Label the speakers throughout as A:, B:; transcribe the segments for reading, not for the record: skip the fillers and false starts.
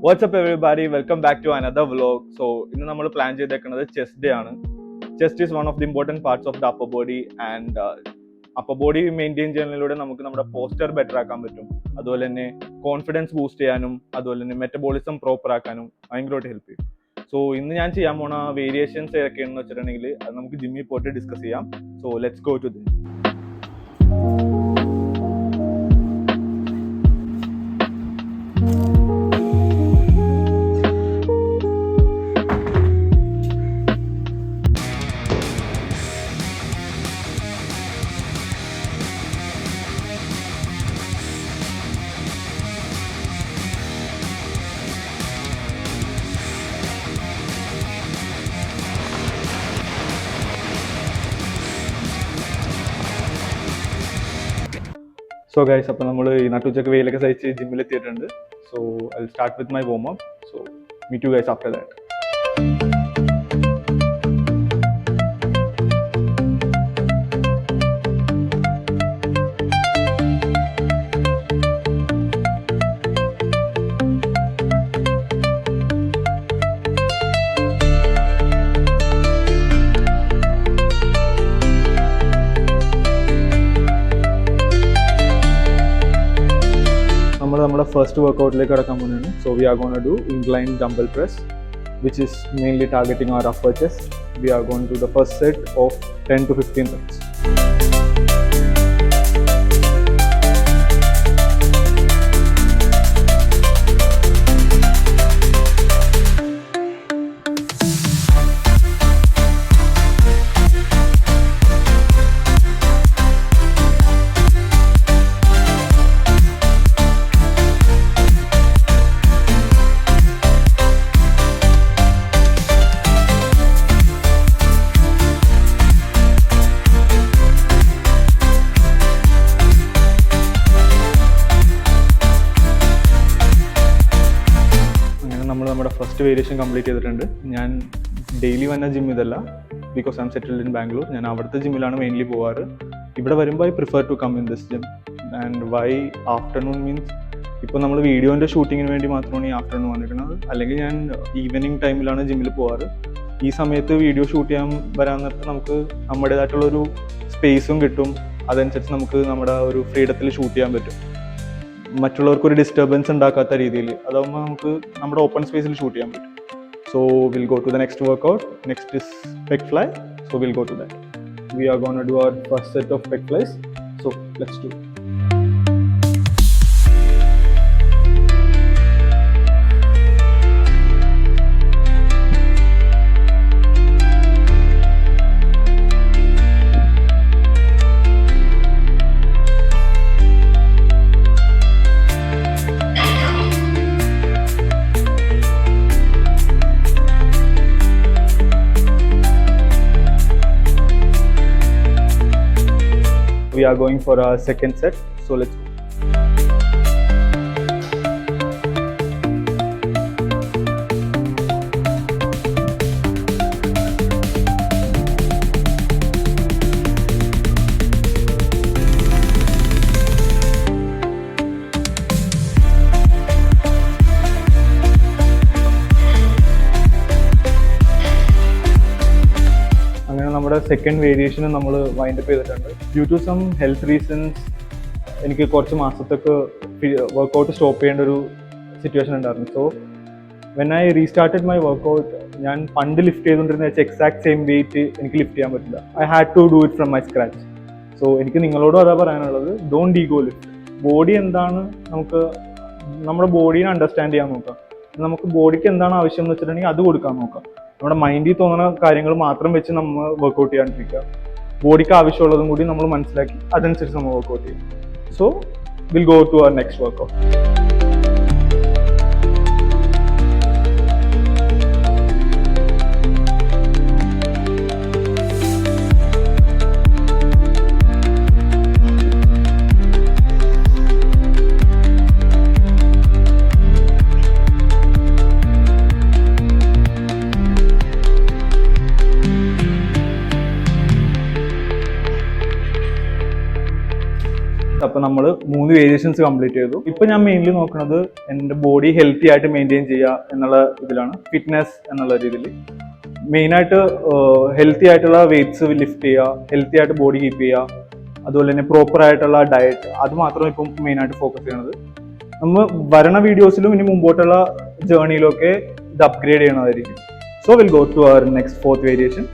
A: WhatsApp everybody, welcome back to another vlog. So ഇന്ന് നമ്മൾ plan ചെയ്തേക്കുന്നത് ചെസ്റ്റ് ഡേ ആണ്. Chest is one of the important parts of the upper body and upper body maintain ചെയ്യുന്നതിലൂടെ നമുക്ക് നമ്മുടെ poster better ആക്കാൻ പറ്റും. അതുപോലെ തന്നെ കോൺഫിഡൻസ് ബൂസ്റ്റ് ചെയ്യാനും അതുപോലെ തന്നെ മെറ്റബോളിസം പ്രോപ്പർ ആക്കാനും ഭയങ്കരമായിട്ട് ഹെൽപ്പ് ചെയ്യും. സോ ഇന്ന് ഞാൻ ചെയ്യാൻ പോണ വേരിയേഷൻസ് ഏതൊക്കെയാണെന്ന് വെച്ചിട്ടുണ്ടെങ്കിൽ അത് നമുക്ക് ജിമ്മിൽ പോയിട്ട് ഡിസ്കസ് ചെയ്യാം. So let's go to this. So guys, അപ്പോൾ നമ്മൾ ഈ നട്ടുച്ചക്ക് വെയിലൊക്കെ സഹിച്ച് ജിമ്മിലെത്തിയിട്ടുണ്ട്. So I will start with my warm up. So meet you guys after that. നമ്മുടെ ഫസ്റ്റ് വർക്കൗട്ടിലേക്ക് കടക്കാൻ പോകുന്നതാണ്. So we are gonna do incline dumbbell press which is mainly targeting our upper chest. We are going to do the first set of 10 to 15 reps. നമ്മുടെ first variation complete ചെയ്തിട്ടുണ്ട്. ഞാൻ daily വന്ന gym ഇതല്ല, because I'm settled in Bangalore. ഞാൻ അവിടുത്തെ ജിമ്മിലാണ് mainly പോവാറ്. ഇവിടെ വരുമ്പോൾ I prefer to come in this gym. And why afternoon means, ഇപ്പോൾ നമ്മൾ വീഡിയോൻ്റെ ഷൂട്ടിങ്ങിന് വേണ്ടി മാത്രമാണ് ഈ ആഫ്റ്റർനൂൺ വന്നിരിക്കുന്നത്. അല്ലെങ്കിൽ ഞാൻ ഈവനിങ് ടൈമിലാണ് ജിമ്മിൽ പോവാറ്. ഈ സമയത്ത് വീഡിയോ ഷൂട്ട് ചെയ്യാൻ വരാൻ നേരത്ത് നമുക്ക് നമ്മുടേതായിട്ടുള്ളൊരു സ്പേസും കിട്ടും. അതനുസരിച്ച് നമുക്ക് നമ്മുടെ ഒരു ഫ്രീഡത്തിൽ ഷൂട്ട് ചെയ്യാൻ പറ്റും. മറ്റുള്ളവർക്കൊരു ഡിസ്റ്റർബൻസ് ഉണ്ടാക്കാത്ത രീതിയിൽ. അതാകുമ്പോൾ നമുക്ക് നമ്മുടെ ഓപ്പൺ സ്പേസിൽ ഷൂട്ട് ചെയ്യാൻ പറ്റും. So will go to the next workout. Next is pec fly. So will go to that. We are gonna do our first set of pec flies. So let's do. We are going for our second set, so let's go. നമ്മുടെ second വേരിയേഷന് നമ്മൾ wind up ചെയ്തിട്ടുണ്ട്. Due to some health reasons എനിക്ക് കുറച്ച് മാസത്തേക്ക് workout stop ചെയ്യേണ്ട ഒരു situation ഉണ്ടായിരുന്നു. So when I restarted my workout, ഞാൻ പണ്ട് ലിഫ്റ്റ് ചെയ്തുകൊണ്ടിരുന്ന എക്സാക്ട് സെയിം വെയിറ്റ് എനിക്ക് ലിഫ്റ്റ് ചെയ്യാൻ പറ്റില്ല. I had to do it from my scratch. So എനിക്ക് നിങ്ങളോടും അതാ പറയാനുള്ളത്, ഡോണ്ട് ഈഗോ ലിഫ്റ്റ്. ബോഡി എന്താണ്, നമുക്ക് നമ്മുടെ ബോഡീനെ അണ്ടർസ്റ്റാൻഡ് ചെയ്യാൻ നോക്കാം. നമുക്ക് ബോഡിക്ക് എന്താണ് ആവശ്യം എന്ന് വെച്ചിട്ടുണ്ടെങ്കിൽ അത് കൊടുക്കാൻ നോക്കാം. നമ്മുടെ മൈൻഡിൽ തോന്നുന്ന കാര്യങ്ങൾ മാത്രം വെച്ച് നമ്മൾ വർക്കൗട്ട് ചെയ്യാണ്ടിരിക്കുക. ബോഡിക്ക് ആവശ്യമുള്ളതും കൂടി നമ്മൾ മനസ്സിലാക്കി അതനുസരിച്ച് നമ്മൾ വർക്കൗട്ട് ചെയ്യും. So will go to our next workout. അപ്പോൾ നമ്മൾ 3 വേരിയേഷൻസ് കംപ്ലീറ്റ് ചെയ്തു. ഇപ്പോൾ ഞാൻ മെയിൻലി നോക്കുന്നത് എൻ്റെ ബോഡി ഹെൽത്തി ആയിട്ട് മെയിൻറ്റെയിൻ ചെയ്യുക എന്നുള്ള ഇതിലാണ്, ഫിറ്റ്നസ് എന്നുള്ള രീതിയിൽ. മെയിനായിട്ട് ഹെൽത്തി ആയിട്ടുള്ള വെയ്റ്റ്സ് ലിഫ്റ്റ് ചെയ്യുക, ഹെൽത്തി ആയിട്ട് ബോഡി കീപ്പ് ചെയ്യുക, അതുപോലെ തന്നെ പ്രോപ്പർ ആയിട്ടുള്ള ഡയറ്റ്, അത് മാത്രമേ ഇപ്പം മെയിനായിട്ട് ഫോക്കസ് ചെയ്യണത്. നമ്മൾ വരണ വീഡിയോസിലും ഇനി മുമ്പോട്ടുള്ള ജേർണിയിലൊക്കെ ഇത് അപ്ഗ്രേഡ് ചെയ്യണതായിരിക്കും. So will go to our next 4th variation.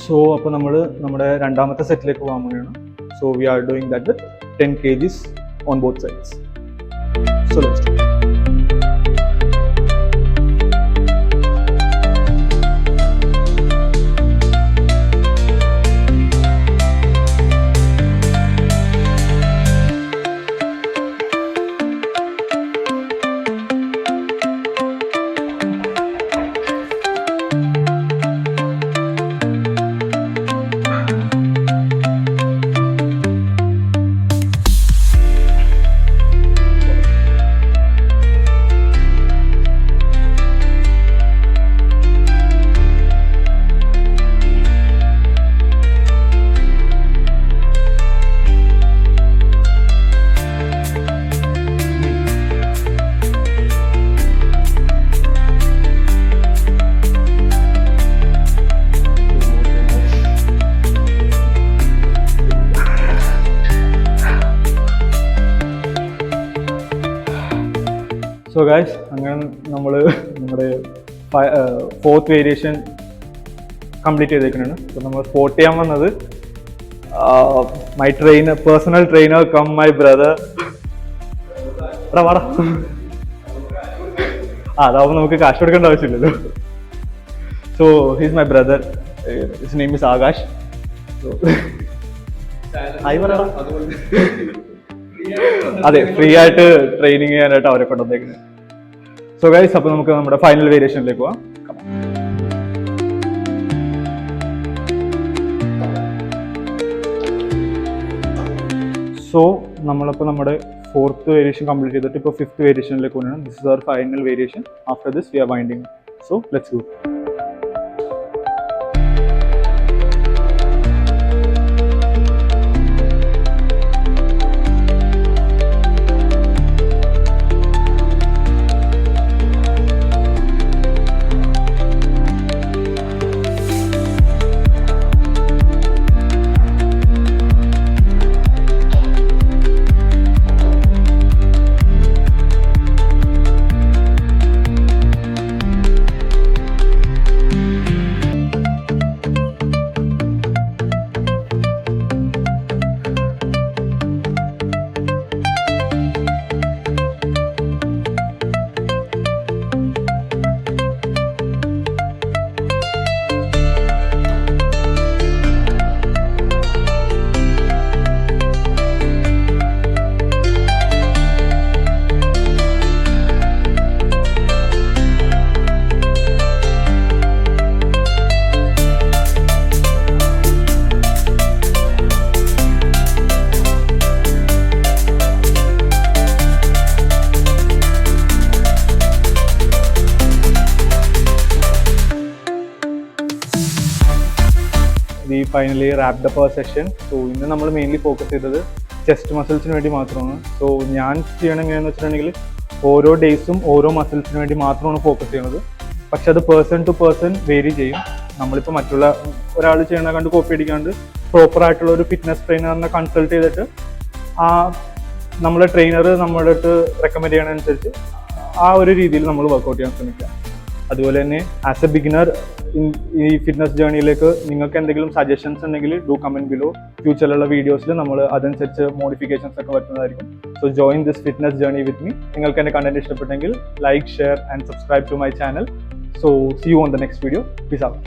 A: So അപ്പോൾ നമ്മൾ നമ്മുടെ രണ്ടാമത്തെ സെറ്റിലേക്ക് പോകാൻ വേണ്ടിയാണ്. So we are doing that with 10 kgs on both sides. So let's do. So guys, അങ്ങനെ നമ്മൾ നമ്മുടെ 4th വേരിയേഷൻ കംപ്ലീറ്റ് ചെയ്തേക്കുന്നതാണ്. അപ്പോൾ നമ്മൾ 4th ചെയ്യാൻ വന്നത് my personal trainer cum my brother. വാടാ, അതാവുമ്പോൾ നമുക്ക് കാശ് കൊടുക്കേണ്ട ആവശ്യമില്ലല്ലോ. So he's my brother, his name is Akash. അതെ, ഫ്രീ ആയിട്ട് ട്രെയിനിങ് ചെയ്യാനായിട്ട് അവരെ കൊണ്ടുവന്നേക്കുന്നത്. സോ ഗൈസ്, അപ്പോൾ നമുക്ക് നമ്മുടെ ഫൈനൽ വേരിയേഷനിലേക്ക് പോവാം. സോ നമ്മളപ്പോൾ നമ്മുടെ 4th വേരിയേഷൻ കംപ്ലീറ്റ് ചെയ്തിട്ട് ഇപ്പോൾ 5th വേരിയേഷനിലേക്ക് പോകണം. This is our final variation. After this we are winding. So let's go. We finally wrapped up our session. So ഇന്ന് നമ്മൾ മെയിൻലി ഫോക്കസ് ചെയ്തത് ചെസ്റ്റ് മസിൽസിന് വേണ്ടി മാത്രമാണ്. സോ ഞാൻ ചെയ്യണം എങ്ങനെയാണെന്ന് വെച്ചിട്ടുണ്ടെങ്കിൽ ഓരോ ഡേയ്സും ഓരോ മസിൽസിന് വേണ്ടി മാത്രമാണ് ഫോക്കസ് ചെയ്യുന്നത്. പക്ഷെ അത് പേഴ്സൺ ടു പേഴ്സൺ വേരി ചെയ്യും. നമ്മളിപ്പോൾ മറ്റുള്ള ഒരാൾ ചെയ്യണ കണ്ട് കോപ്പി അടിക്കാണ്ട് പ്രോപ്പറായിട്ടുള്ള ഒരു ഫിറ്റ്നസ് ട്രെയിനറിനെ കൺസൾട്ട് ചെയ്തിട്ട് ആ നമ്മളെ ട്രെയിനർ നമ്മുടെ അടുത്ത് റെക്കമെൻഡ് ചെയ്യണതനുസരിച്ച് ആ ഒരു രീതിയിൽ നമ്മൾ വർക്കൗട്ട് ചെയ്യാൻ ശ്രമിക്കുക. അതുപോലെ തന്നെ ആസ് എ ബിഗിനർ ഈ ഫിറ്റ്നസ് ജേർണിയിലേക്ക് നിങ്ങൾക്ക് എന്തെങ്കിലും സജഷൻസ് ഉണ്ടെങ്കിൽ ഡു കമൻറ്റ് ബിലോ. ഫ്യൂച്ചറിലുള്ള വീഡിയോസിൽ നമ്മൾ അതനുസരിച്ച് മോഡിഫിക്കേഷൻസ് ഒക്കെ വരുന്നതായിരിക്കും. So join this fitness journey with me. നിങ്ങൾക്ക് എൻ്റെ കണ്ടന്റ് ഇഷ്ടപ്പെട്ടെങ്കിൽ like, share and subscribe to my channel. So see you on the next video. Peace out.